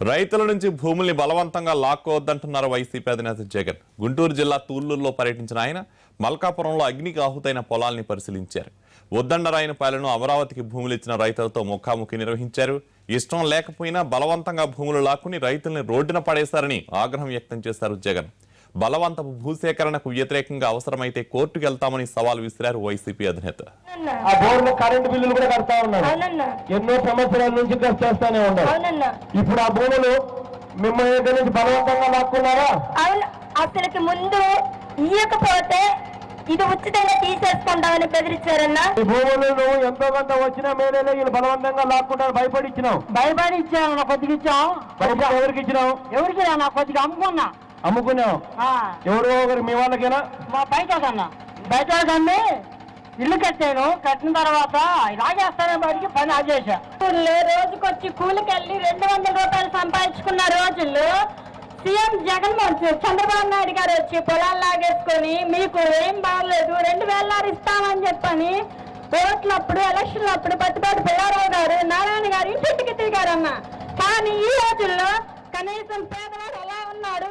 రైతుల నుంచి భూముల్ని బలవంతంగా లాక్కోవద్దంటున్నారు వైసీపీ అధినేత జగన్. గుంటూరు జిల్లా తూళ్లూరులో పర్యటించిన ఆయన మల్కాపురంలో అగ్నికి ఆహుతైన పొలాల్ని పరిశీలించారు. ఉద్దండరాయనపాలెను అమరావతికి భూములు ఇచ్చిన రైతులతో ముఖాముఖి నిర్వహించారు. ఇష్టం లేకపోయినా బలవంతంగా భూములు లాక్కుని రైతుల్ని రోడ్డున పడేశారని ఆగ్రహం వ్యక్తం చేశారు జగన్. బలవంతపు భూసేకరణకు వ్యతిరేకంగా అవసరమైతే కోర్టుకు వెళ్తామని సవాల్ విసిరారు వైసీపీ అధినేత. ఆ బోర్డు కరెంటు బిల్లులు కూడా కడతా ఉన్నారు. ఎన్నో సంవత్సరాల నుంచి చేస్తానే ఉన్నారు. ఇప్పుడు ఆ భూములు మిమ్మల్ని దగ్గర నుంచి బలవంతంగా లాక్కున్నారా? అవును, అసలుకి ముందు ఇయ్యకపోతే ఇది ఉచితంగా తీసేసుకుంటామని బెదిరించారన్నా. ఈ భూములు నువ్వు ఎంతో కొంత వచ్చినా మేలేలో వీళ్ళు బలవంతంగా లాక్కుంటారు. భయపడి ఇచ్చినావు. కొద్దిగా ఇచ్చాం. ఎవరికి ఇచ్చినావు? ఎవరికి నా కొద్దిగా అమ్ముకున్నావు. ఎవరు ఒకరు మీ వాళ్ళకేనా? మా బయట కమ్మి ఇల్లు కట్టాను. కట్టిన తర్వాత రాజేస్తానే బయటికి పని ఆచేసా. రోజుకొచ్చి కూలికెళ్ళి 200 రూపాయలు సంపాదించుకున్న రోజుల్లో సీఎం జగన్మోహన్ చంద్రబాబు నాయుడు గారు వచ్చి పొలాలు లాగేసుకొని మీకు ఏం బాగలేదు 2000 ఇస్తామని చెప్పని ఓట్లప్పుడు ఎలక్షన్లప్పుడు పట్టుబాటు పిల్లారావు గారు నారాయణ గారు ఇంటికి తిరిగారన్న. కానీ ఈ రోజుల్లో కనీసం పేదవాడు ఎలా ఉన్నాడు?